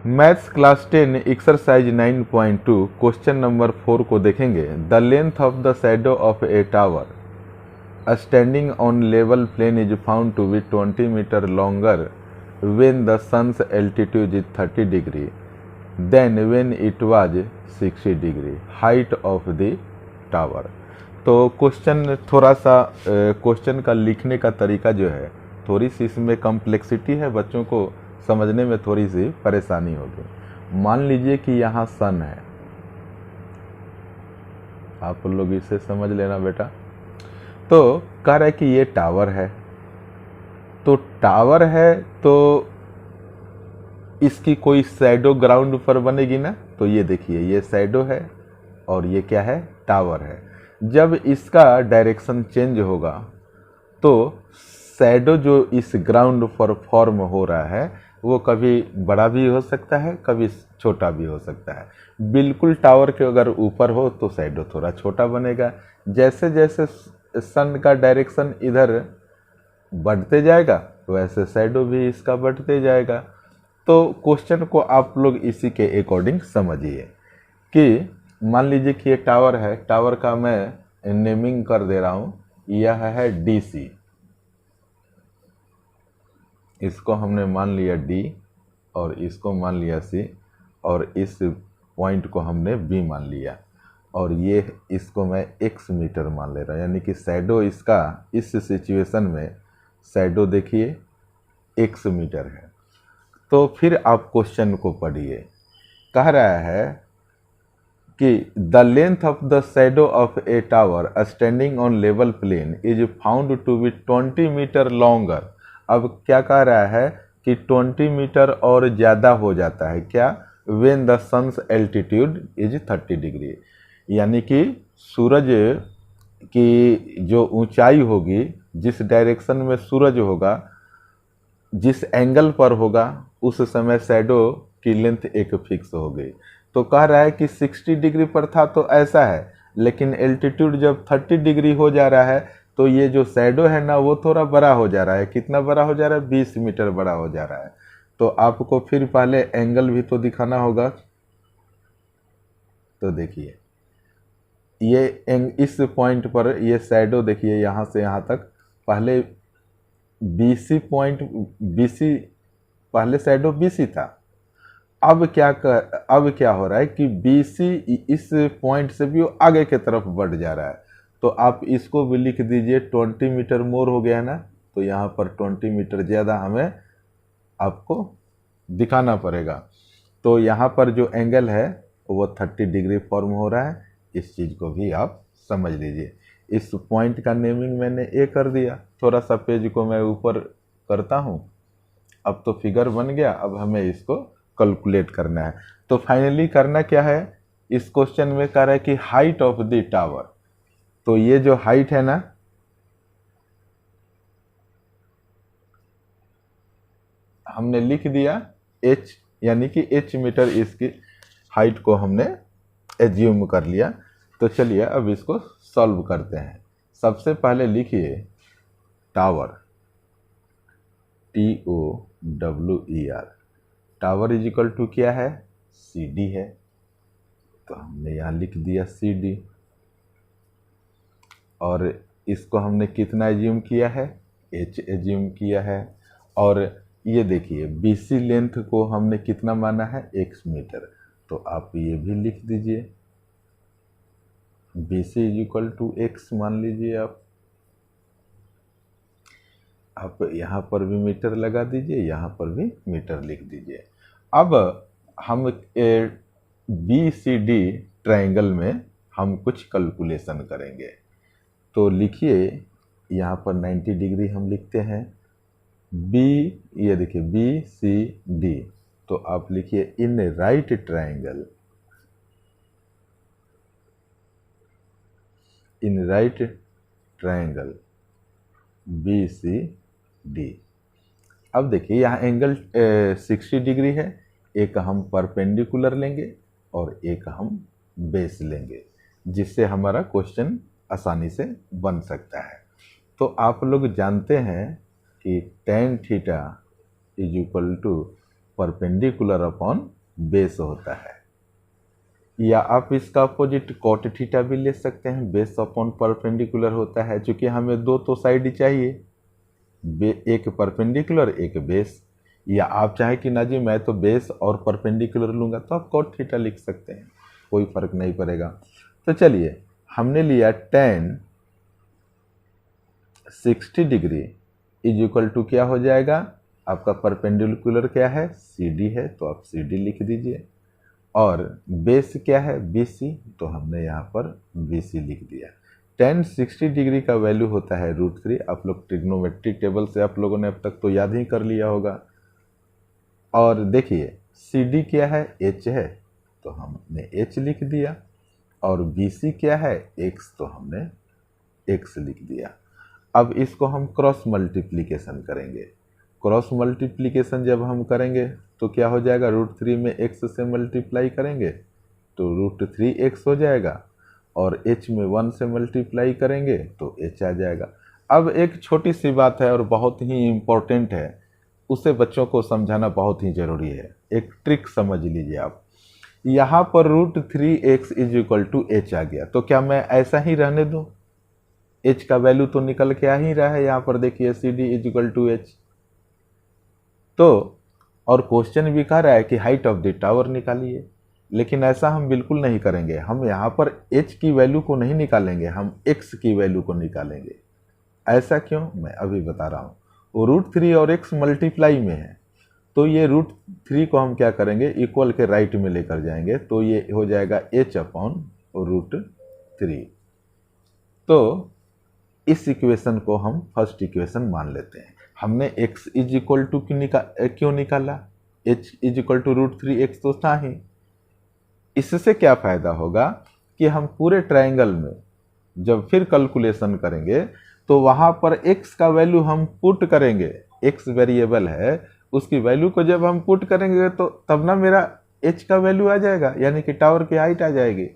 Maths class 10 exercise 9.2 question number 4 को देखेंगे। The length of the shadow of a tower standing on level plane is found to be 20 metre longer when the sun's altitude is 30 degree then when it was 60 degree height of the tower। तो question थोड़ा सा question का लिखने का तरीका जो है थोड़ी सी इसमें कॉम्प्लेक्सिटी है, बच्चों को समझने में थोड़ी सी परेशानी होगी। मान लीजिए कि यहाँ सन है, आप लोग इसे समझ लेना बेटा। तो कह रहा है कि ये टावर है, तो टावर है तो इसकी कोई शैडो ग्राउंड पर बनेगी ना। तो ये देखिए, ये शैडो है और ये क्या है, टावर है। जब इसका डायरेक्शन चेंज होगा तो शैडो जो इस ग्राउंड पर फॉर्म हो रहा है वो कभी बड़ा भी हो सकता है, कभी छोटा भी हो सकता है। बिल्कुल टावर के अगर ऊपर हो तो शैडो थोड़ा छोटा बनेगा। जैसे जैसे सन का डायरेक्शन इधर बढ़ते जाएगा वैसे शैडो भी इसका बढ़ते जाएगा। तो क्वेश्चन को आप लोग इसी के अकॉर्डिंग समझिए कि मान लीजिए कि ये टावर है, टावर का मैं नेमिंग कर दे रहा हूँ, यह है DC, इसको हमने मान लिया D और इसको मान लिया C और इस पॉइंट को हमने B मान लिया और ये इसको मैं X मीटर मान ले रहा हूँ, यानी कि शैडो इसका इस सिचुएशन में शैडो देखिए X मीटर है। तो फिर आप क्वेश्चन को पढ़िए, कह रहा है कि the length of the shadow of a tower standing on level plane is found to be 20 metre longer. अब क्या कह रहा है कि 20 मीटर और ज़्यादा हो जाता है, क्या, when the sun's altitude is 30 degree, यानी कि सूरज की जो ऊंचाई होगी, जिस डायरेक्शन में सूरज होगा, जिस एंगल पर होगा, उस समय शैडो की लेंथ एक फिक्स हो गई। तो कह रहा है कि 60 डिग्री पर था तो ऐसा है, लेकिन एल्टीट्यूड जब 30 डिग्री हो जा रहा है तो ये जो शैडो है ना वो थोड़ा बड़ा हो जा रहा है। कितना बड़ा हो जा रहा है, 20 मीटर बड़ा हो जा रहा है। तो आपको फिर पहले एंगल भी तो दिखाना होगा। तो देखिए ये इस पॉइंट पर ये शैडो देखिए यहाँ से यहाँ तक, पहले BC पॉइंट, BC पहले शैडो BC था। अब क्या हो रहा है कि BC इस पॉइंट से भी आगे की तरफ बढ़ जा रहा है। तो आप इसको भी लिख दीजिए, 20 मीटर मोर हो गया ना, तो यहाँ पर 20 मीटर ज़्यादा हमें आपको दिखाना पड़ेगा। तो यहाँ पर जो एंगल है वो 30 डिग्री फॉर्म हो रहा है, इस चीज़ को भी आप समझ लीजिए। इस पॉइंट का नेमिंग मैंने A कर दिया। थोड़ा सा पेज को मैं ऊपर करता हूँ। अब तो फिगर बन गया, अब हमें इसको कैलकुलेट करना है। तो फाइनली करना क्या है, इस क्वेश्चन में कह रहा है कि हाइट ऑफ द टावर। तो ये जो हाइट है ना, हमने लिख दिया H, यानी कि H मीटर इसकी हाइट को हमने एज्यूम कर लिया। तो चलिए अब इसको सॉल्व करते हैं। सबसे पहले लिखिए tower, TOWER, tower is equal to क्या है, CD है। तो हमने यहाँ लिख दिया CD और इसको हमने कितना एज्यूम किया है, H एज्यूम किया है। और ये देखिए BC लेंथ को हमने कितना माना है, X मीटर। तो आप ये भी लिख दीजिए, BC is equal to X मान लीजिए। आप यहाँ पर भी मीटर लगा दीजिए, यहाँ पर भी मीटर लिख दीजिए। अब हम BCD ट्रायंगल में हम कुछ कैलकुलेशन करेंगे। तो लिखिए यहाँ पर 90 डिग्री हम लिखते हैं, ये देखिए BCD। तो आप लिखिए in right triangle, in right triangle BCD। अब देखिए यहाँ एंगल 60 डिग्री है, एक हम परपेंडिकुलर लेंगे और एक हम बेस लेंगे, जिससे हमारा क्वेश्चन आसानी से बन सकता है। तो आप लोग जानते हैं कि tan theta is equal to perpendicular upon base होता है। या आप इसका अपोजिट कॉट थीटा भी ले सकते हैं, बेस अपॉन परपेंडिकुलर होता है, क्योंकि हमें दो तो साइड चाहिए, एक परपेंडिकुलर एक बेस। या आप चाहें कि ना जी मैं तो बेस और परपेंडिकुलर लूँगा, तो आप कॉट थीटा लिख सकते हैं, कोई फर्क नहीं पड़ेगा। तो चलिए हमने लिया tan 60 degree is equal to क्या हो जाएगा, आपका परपेंडिकुलर क्या है, CD है, तो आप CD लिख दीजिए, और बेस क्या है, BC, तो हमने यहाँ पर BC लिख दिया। tan 60 डिग्री का वैल्यू होता है √3। आप लोग ट्रिग्नोमेट्रिक टेबल से आप लोगों ने अब तक तो याद ही कर लिया होगा। और देखिए CD क्या है, H है, तो हमने H लिख दिया, और BC क्या है, X, तो हमने X लिख दिया। अब इसको हम क्रॉस मल्टीप्लिकेशन करेंगे। क्रॉस मल्टीप्लिकेशन जब हम करेंगे तो क्या हो जाएगा, √3 में x से मल्टीप्लाई करेंगे तो √3x हो जाएगा, और h में 1 से मल्टीप्लाई करेंगे तो h आ जाएगा। अब एक छोटी सी बात है और बहुत ही इम्पोर्टेंट है, उसे बच्चों को समझाना बहुत ही ज़रूरी है। एक ट्रिक समझ लीजिए आप, यहाँ पर √3x is equal to h आ गया, तो क्या मैं ऐसा ही रहने दूँ, h का वैल्यू तो निकल के आ ही रहा है, यहाँ पर देखिए CD is equal to h। तो और क्वेश्चन भी कह रहा है कि हाइट ऑफ द टावर निकालिए, लेकिन ऐसा हम बिल्कुल नहीं करेंगे। हम यहाँ पर h की वैल्यू को नहीं निकालेंगे, हम x की वैल्यू को निकालेंगे। ऐसा क्यों, मैं अभी बता रहा हूँ। वो √3 और x मल्टीप्लाई में है, तो ये √3 को हम क्या करेंगे, इक्वल के राइट में लेकर जाएंगे, तो ये हो जाएगा h अपॉन √3। तो इस इक्वेशन को हम फर्स्ट इक्वेशन मान लेते हैं। हमने x इज इक्वल टू क्यों निकाला, h is equal to √3x तो था ही। इससे क्या फायदा होगा कि हम पूरे ट्रायंगल में जब फिर कैलकुलेशन करेंगे तो वहां पर x का वैल्यू हम पुट करेंगे, x वेरिएबल है, उसकी वैल्यू को जब हम पुट करेंगे तो तब ना मेरा h का वैल्यू आ जाएगा, यानी कि टावर की हाइट आ जाएगी।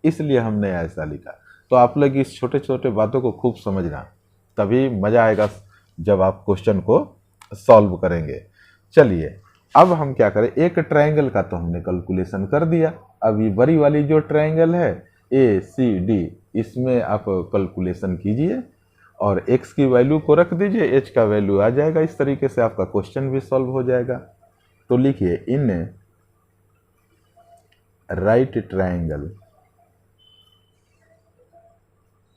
इसलिए हमने ऐसा लिखा। तो आप लोग इस छोटे छोटे बातों को खूब समझना, तभी मज़ा आएगा जब आप क्वेश्चन को सॉल्व करेंगे। चलिए अब हम क्या करें, एक ट्रायंगल का तो हमने कैलकुलेशन कर दिया। अब ये बड़ी वाली जो ट्रायंगल है ACD, इसमें आप कैलकुलेशन कीजिए और x की वैल्यू को रख दीजिए, h का वैल्यू आ जाएगा। इस तरीके से आपका क्वेश्चन भी सॉल्व हो जाएगा। तो लिखिए, इन राइट ट्रायंगल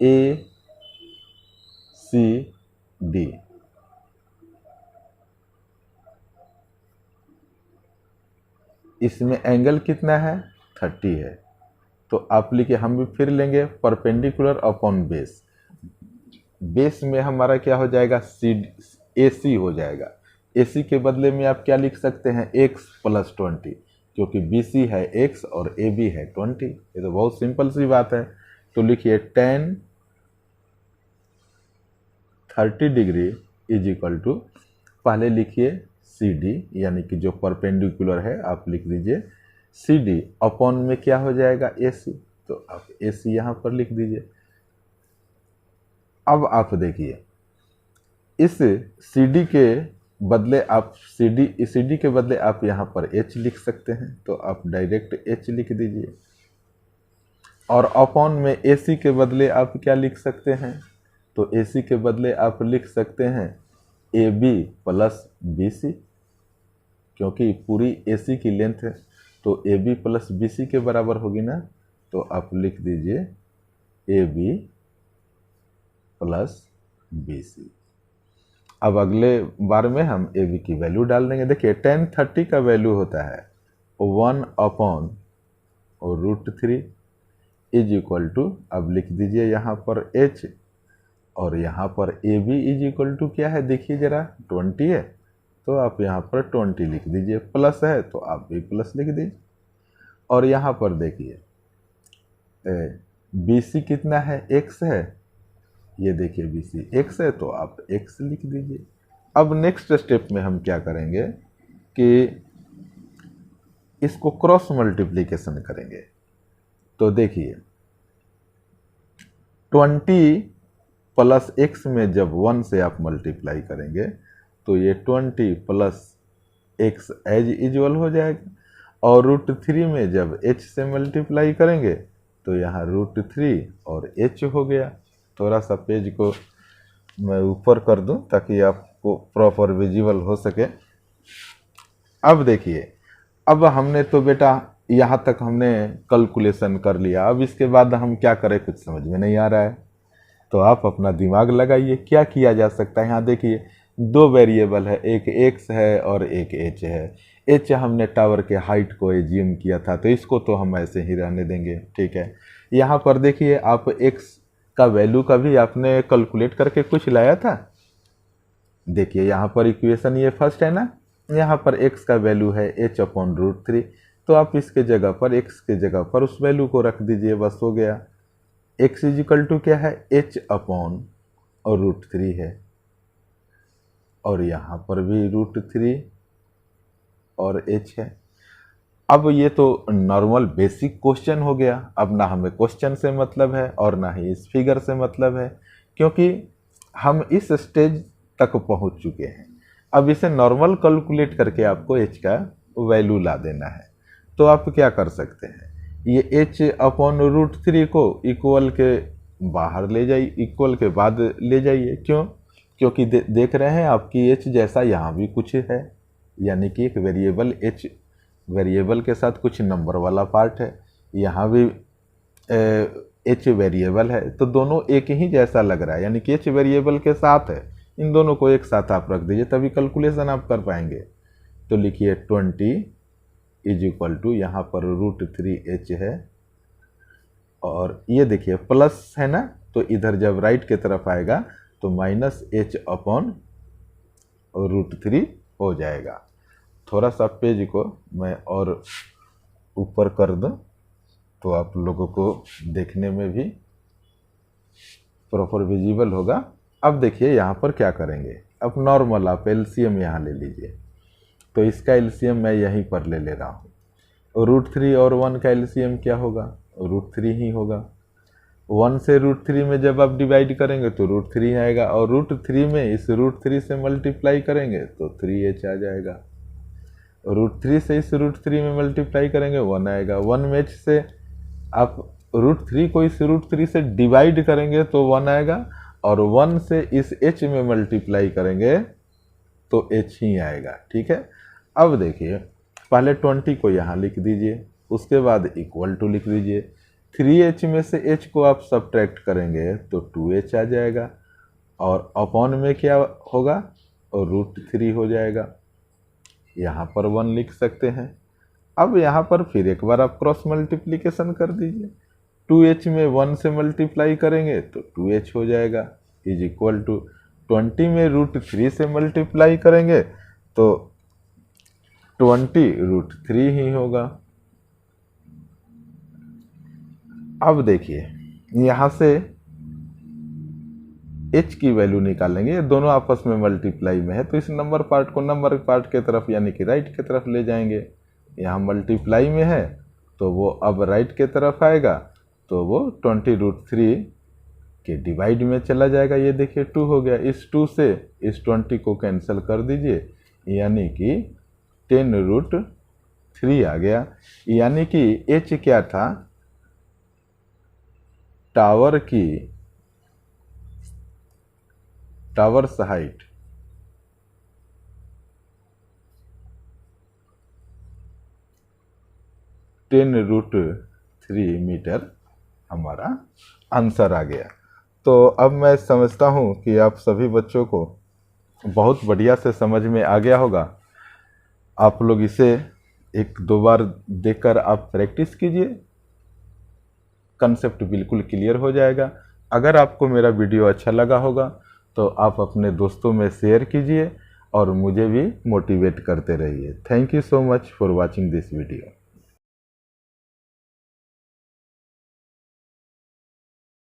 ACD इसमें एंगल कितना है, 30 है। तो आप लिखिए, हम भी फिर लेंगे परपेंडिकुलर अपॉन बेस। बेस में हमारा क्या हो जाएगा, AC हो जाएगा। AC के बदले में आप क्या लिख सकते हैं, x + 20, क्योंकि BC है x और AB है 20। ये तो बहुत सिंपल सी बात है। तो लिखिए tan 30 degree is equal to, पहले लिखिए CD, यानी कि जो परपेंडिकुलर है आप लिख दीजिए CD अपॉन में क्या हो जाएगा, AC, तो आप AC यहाँ पर लिख दीजिए। अब आप देखिए, इस CD के बदले आप CD के बदले आप यहाँ पर H लिख सकते हैं, तो आप डायरेक्ट H लिख दीजिए। और अपॉन में AC के बदले आप क्या लिख सकते हैं, तो AC के बदले आप लिख सकते हैं AB + BC, क्योंकि पूरी AC की लेंथ है तो AB + BC के बराबर होगी ना, तो आप लिख दीजिए AB + BC। अब अगले बार में हम AB की वैल्यू डाल देंगे। देखिए tan 30 का वैल्यू होता है 1 अपॉन √3 इज इक्वल टू, अब लिख दीजिए यहाँ पर H, और यहाँ पर AB इज इक्वल टू क्या है, देखिए जरा 20 है, तो आप यहाँ पर 20 लिख दीजिए, प्लस है तो आप भी प्लस लिख दीजिए। और यहाँ पर देखिए BC कितना है, x है, ये देखिए BC x है, तो आप x लिख दीजिए। अब नेक्स्ट स्टेप में हम क्या करेंगे कि इसको क्रॉस मल्टीप्लिकेशन करेंगे। तो देखिए 20 + x में जब 1 से आप मल्टीप्लाई करेंगे तो ये 20 + x एज यूजुअल हो जाएगा, और √3 में जब h से मल्टीप्लाई करेंगे तो यहाँ √3 और h हो गया। थोड़ा सा पेज को मैं ऊपर कर दूं ताकि आपको प्रॉपर विजिबल हो सके। अब देखिए, अब हमने तो बेटा यहाँ तक हमने कैलकुलेशन कर लिया, अब इसके बाद हम क्या करें कुछ समझ में नहीं आ रहा है, तो आप अपना दिमाग लगाइए क्या किया जा सकता है। यहाँ देखिए 2 वेरिएबल है, एक x है और एक h है। h हमने टावर के हाइट को एज्यूम किया था, तो इसको तो हम ऐसे ही रहने देंगे, ठीक है। यहाँ पर देखिए आप x का वैल्यू का भी आपने कैलकुलेट करके कुछ लाया था। देखिए यहाँ पर इक्वेशन ये फर्स्ट है ना, यहाँ पर x का वैल्यू है h/√3, तो आप इसके जगह पर x के जगह पर उस वैल्यू को रख दीजिए, बस हो गया। x इजिकल टू क्या है, h/√3 है, और यहाँ पर भी √3 और h है। अब ये तो नॉर्मल बेसिक क्वेश्चन हो गया। अब ना हमें क्वेश्चन से मतलब है और ना ही इस फिगर से मतलब है, क्योंकि हम इस स्टेज तक पहुंच चुके हैं। अब इसे नॉर्मल कैलकुलेट करके आपको h का वैल्यू ला देना है। तो आप क्या कर सकते हैं, ये h/√3 को इक्वल के बाहर ले जाइए, इक्वल के बाद ले जाइए। क्यों? क्योंकि देख रहे हैं आपकी h जैसा यहाँ भी कुछ है, यानी कि एक वेरिएबल h, वेरिएबल के साथ कुछ नंबर वाला पार्ट है, यहाँ भी h वेरिएबल है, तो दोनों एक ही जैसा लग रहा है, यानी कि h वेरिएबल के साथ है। इन दोनों को एक साथ आप रख दीजिए, तभी कैलकुलेशन आप कर पाएंगे। तो लिखिए 20 इज इक्वल टू, यहाँ पर √3h है, और ये देखिए प्लस है ना, तो इधर जब राइट के तरफ आएगा तो -h/√3 हो जाएगा। थोड़ा सा पेज को मैं और ऊपर कर दूं तो आप लोगों को देखने में भी प्रॉपर विजिबल होगा। अब देखिए यहाँ पर क्या करेंगे, अब नॉर्मल आप एलसीएम यहाँ ले लीजिए, तो इसका एलसीएम मैं यहीं पर ले रहा हूँ। √3 और 1 का एलसीएम क्या होगा, √3 ही होगा। 1 से √3 में जब आप डिवाइड करेंगे तो √3 आएगा, और √3 में इस √3 से मल्टीप्लाई करेंगे तो 3h आ जाएगा। √3 से इस √3 में मल्टीप्लाई करेंगे 1 आएगा। 1 में h से आप √3 को इस √3 से डिवाइड करेंगे तो 1 आएगा, और 1 से इस h में मल्टीप्लाई करेंगे तो h ही आएगा, ठीक है। अब देखिए पहले 20 को यहाँ लिख दीजिए, उसके बाद इक्वल टू लिख दीजिए। 3h में से h को आप सब्ट्रैक्ट करेंगे तो 2h आ जाएगा, और अपॉन में क्या होगा, और √3 हो जाएगा। यहाँ पर 1 लिख सकते हैं। अब यहाँ पर फिर एक बार आप क्रॉस मल्टीप्लिकेशन कर दीजिए। 2h में 1 से मल्टीप्लाई करेंगे तो 2h हो जाएगा, इज इक्वल टू 20 में √3 से मल्टीप्लाई करेंगे तो 20√3 ही होगा। अब देखिए यहाँ से h की वैल्यू निकालेंगे, ये दोनों आपस में मल्टीप्लाई में है, तो इस नंबर पार्ट को नंबर पार्ट के तरफ यानी कि राइट के तरफ ले जाएंगे। यहाँ मल्टीप्लाई में है तो वो अब राइट के तरफ आएगा, तो वो 20√3 के डिवाइड में चला जाएगा। ये देखिए 2 हो गया, इस 2 से इस 20 को कैंसिल कर दीजिए, यानी कि 10√3 आ गया। यानी कि h क्या था, टावर्स हाइट, (10√3 मीटर हमारा आंसर आ गया। तो अब मैं समझता हूँ कि आप सभी बच्चों को बहुत बढ़िया से समझ में आ गया होगा। आप लोग इसे 1-2 बार देखकर आप प्रैक्टिस कीजिए, कंसेप्ट बिल्कुल क्लियर हो जाएगा। अगर आपको मेरा वीडियो अच्छा लगा होगा तो आप अपने दोस्तों में शेयर कीजिए और मुझे भी मोटिवेट करते रहिए। Thank you so much for watching this video.